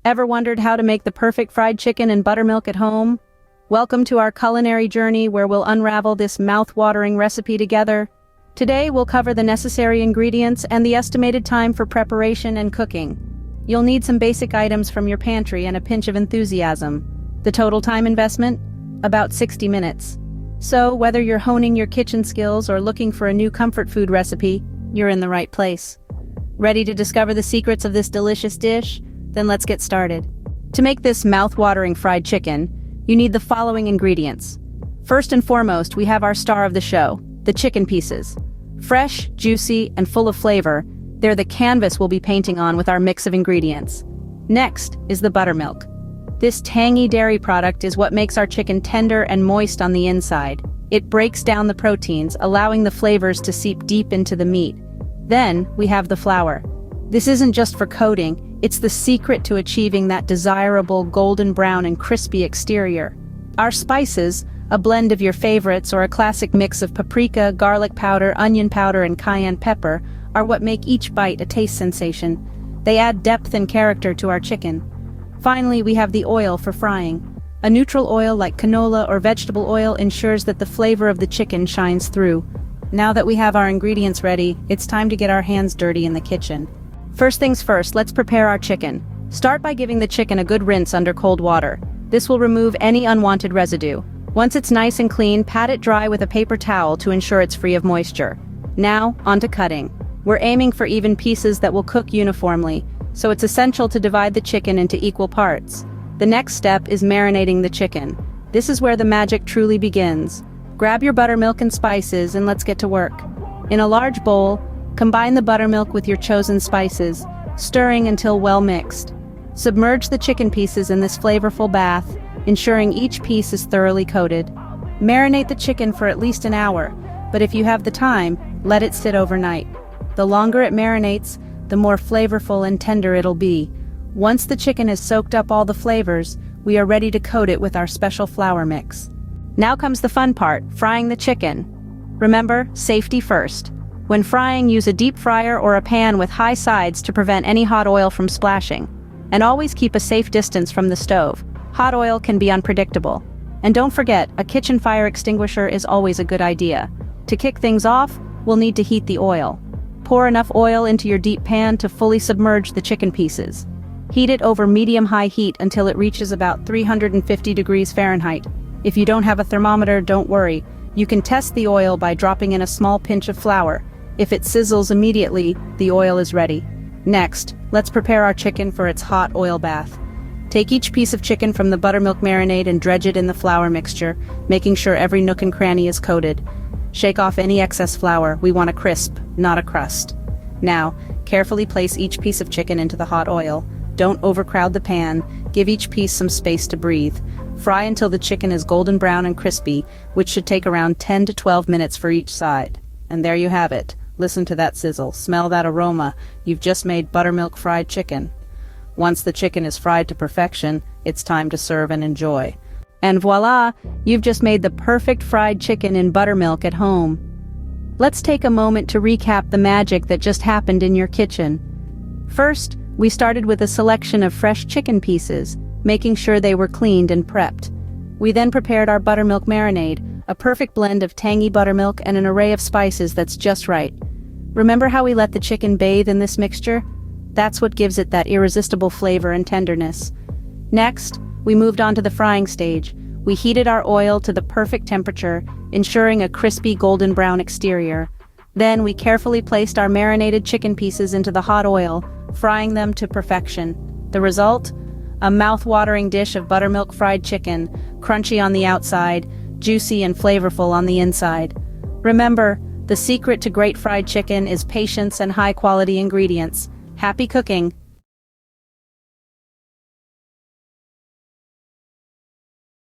Ever wondered how to make the perfect fried chicken and buttermilk at home? Welcome to our culinary journey where we'll unravel this mouth-watering recipe together. Today we'll cover the necessary ingredients and the estimated time for preparation and cooking. You'll need some basic items from your pantry and a pinch of enthusiasm. The total time investment? About 60 minutes. So, whether you're honing your kitchen skills or looking for a new comfort food recipe, you're in the right place. Ready to discover the secrets of this delicious dish? Then let's get started. To make this mouth-watering fried chicken, you need the following ingredients. First and foremost, we have our star of the show, the chicken pieces. Fresh, juicy, and full of flavor, they're the canvas we'll be painting on with our mix of ingredients. Next is the buttermilk. This tangy dairy product is what makes our chicken tender and moist on the inside. It breaks down the proteins, allowing the flavors to seep deep into the meat. Then, we have the flour. This isn't just for coating, it's the secret to achieving that desirable golden brown and crispy exterior. Our spices, a blend of your favorites or a classic mix of paprika, garlic powder, onion powder, and cayenne pepper, are what make each bite a taste sensation. They add depth and character to our chicken. Finally, we have the oil for frying. A neutral oil like canola or vegetable oil ensures that the flavor of the chicken shines through. Now that we have our ingredients ready, it's time to get our hands dirty in the kitchen. First things first, let's prepare our chicken. Start by giving the chicken a good rinse under cold water. This will remove any unwanted residue. Once it's nice and clean, pat it dry with a paper towel to ensure it's free of moisture. Now, onto cutting. We're aiming for even pieces that will cook uniformly, so it's essential to divide the chicken into equal parts. The next step is marinating the chicken. This is where the magic truly begins. Grab your buttermilk and spices and let's get to work. In a large bowl, combine the buttermilk with your chosen spices, stirring until well mixed. Submerge the chicken pieces in this flavorful bath, ensuring each piece is thoroughly coated. Marinate the chicken for at least an hour, but if you have the time, let it sit overnight. The longer it marinates, the more flavorful and tender it'll be. Once the chicken has soaked up all the flavors, we are ready to coat it with our special flour mix. Now comes the fun part, frying the chicken. Remember, safety first. When frying, use a deep fryer or a pan with high sides to prevent any hot oil from splashing. And always keep a safe distance from the stove. Hot oil can be unpredictable. And don't forget, a kitchen fire extinguisher is always a good idea. To kick things off, we'll need to heat the oil. Pour enough oil into your deep pan to fully submerge the chicken pieces. Heat it over medium-high heat until it reaches about 350 degrees Fahrenheit. If you don't have a thermometer, don't worry. You can test the oil by dropping in a small pinch of flour. If it sizzles immediately, the oil is ready. Next, let's prepare our chicken for its hot oil bath. Take each piece of chicken from the buttermilk marinade and dredge it in the flour mixture, making sure every nook and cranny is coated. Shake off any excess flour. We want a crisp, not a crust. Now, carefully place each piece of chicken into the hot oil. Don't overcrowd the pan. Give each piece some space to breathe. Fry until the chicken is golden brown and crispy, which should take around 10 to 12 minutes for each side. And there you have it. Listen to that sizzle, smell that aroma. You've just made buttermilk fried chicken. Once the chicken is fried to perfection, it's time to serve and enjoy. And voila, you've just made the perfect fried chicken in buttermilk at home. Let's take a moment to recap the magic that just happened in your kitchen. First, we started with a selection of fresh chicken pieces, making sure they were cleaned and prepped. We then prepared our buttermilk marinade, a perfect blend of tangy buttermilk and an array of spices that's just right. Remember how we let the chicken bathe in this mixture? That's what gives it that irresistible flavor and tenderness. Next, we moved on to the frying stage. We heated our oil to the perfect temperature, ensuring a crispy golden brown exterior. Then we carefully placed our marinated chicken pieces into the hot oil, frying them to perfection. The result? A mouth-watering dish of buttermilk fried chicken, crunchy on the outside, juicy and flavorful on the inside. Remember, the secret to great fried chicken is patience and high-quality ingredients. Happy cooking!